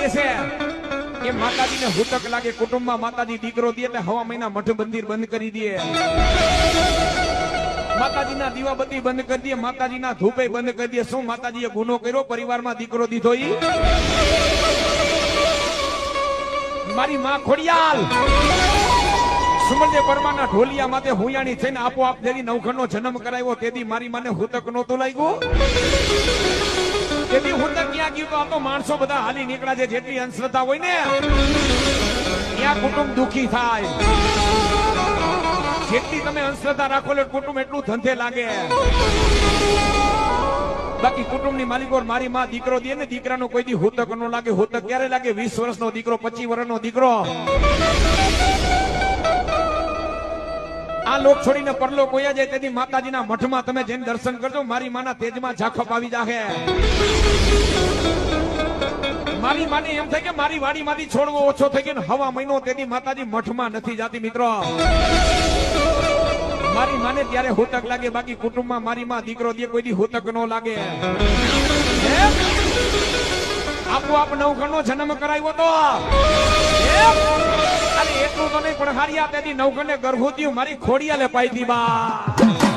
દે છે એ માતાજીને હુતક લાગે કુટુંબમાં માતાજી દીકરો દે એટલે હવા મહિના મઠ મંદિર બંધ કરી દે, માતાજીના દીવાબત્તી બંધ કરી દે, માતાજીના ધૂપે બંધ કરી દે. શું માતાજીએ ગુનો કર્યો? પરિવારમાં દીકરો દીધો ઈ? મારી માં ખોડિયાલ સુમલદેવ પરમારના ઢોલિયા માથે હુયાણી થઈને આપોઆપ જેની નવખંડનો જન્મ કરાવ્યો તેથી મારી માને હુતક નહોતું લાગ્યું. તેથી હુતક ક્યાં ગયું? તો આ તો માણસો બધા હાલી નીકળ્યા છે. જેટલી અંધશ્રદ્ધા હોય ને ત્યાં કુટુંબ દુખી થાય. જેટલી તમે અંધશ્રદ્ધા રાખો એટલે કુટુંબ એટલું ધંધે લાગે. બાકી કુટુંબની માલિકો મારી માં દીકરો દે ને દીકરાનો કોઈ દી હુતક નો લાગે. હુતક ક્યારે લાગે? 20 વર્ષનો દીકરો, 25 વર્ષનો દીકરો. આ લોક છોડીને પરલો કોયા જાય તેથી માતાજીના મઠમાં તમે જઈને દર્શન કરજો. મારી માના તેજમાં ઝાખપ આવી જાહે. મારી માને એમ થાય કે મારી વાડીમાંથી છોડવો ઓછો થઈ ગયો, હવા મહિનો તેથી માતાજી મઠમાં નથી જાતી. મિત્રો મારી માને ત્યારે હુતક લાગે, બાકી કુટુંબમાં મારી માં દીકરો દે કોઈ દી હુતક નો લાગે. આપોઆપ નવખંડનો જન્મ કરાવ્યો તો એટલું તો નહીં પણ હારિયા તેથી નવખંડે ગર્ભવતી મારી ખોડિયાલે પાઈ દી બા.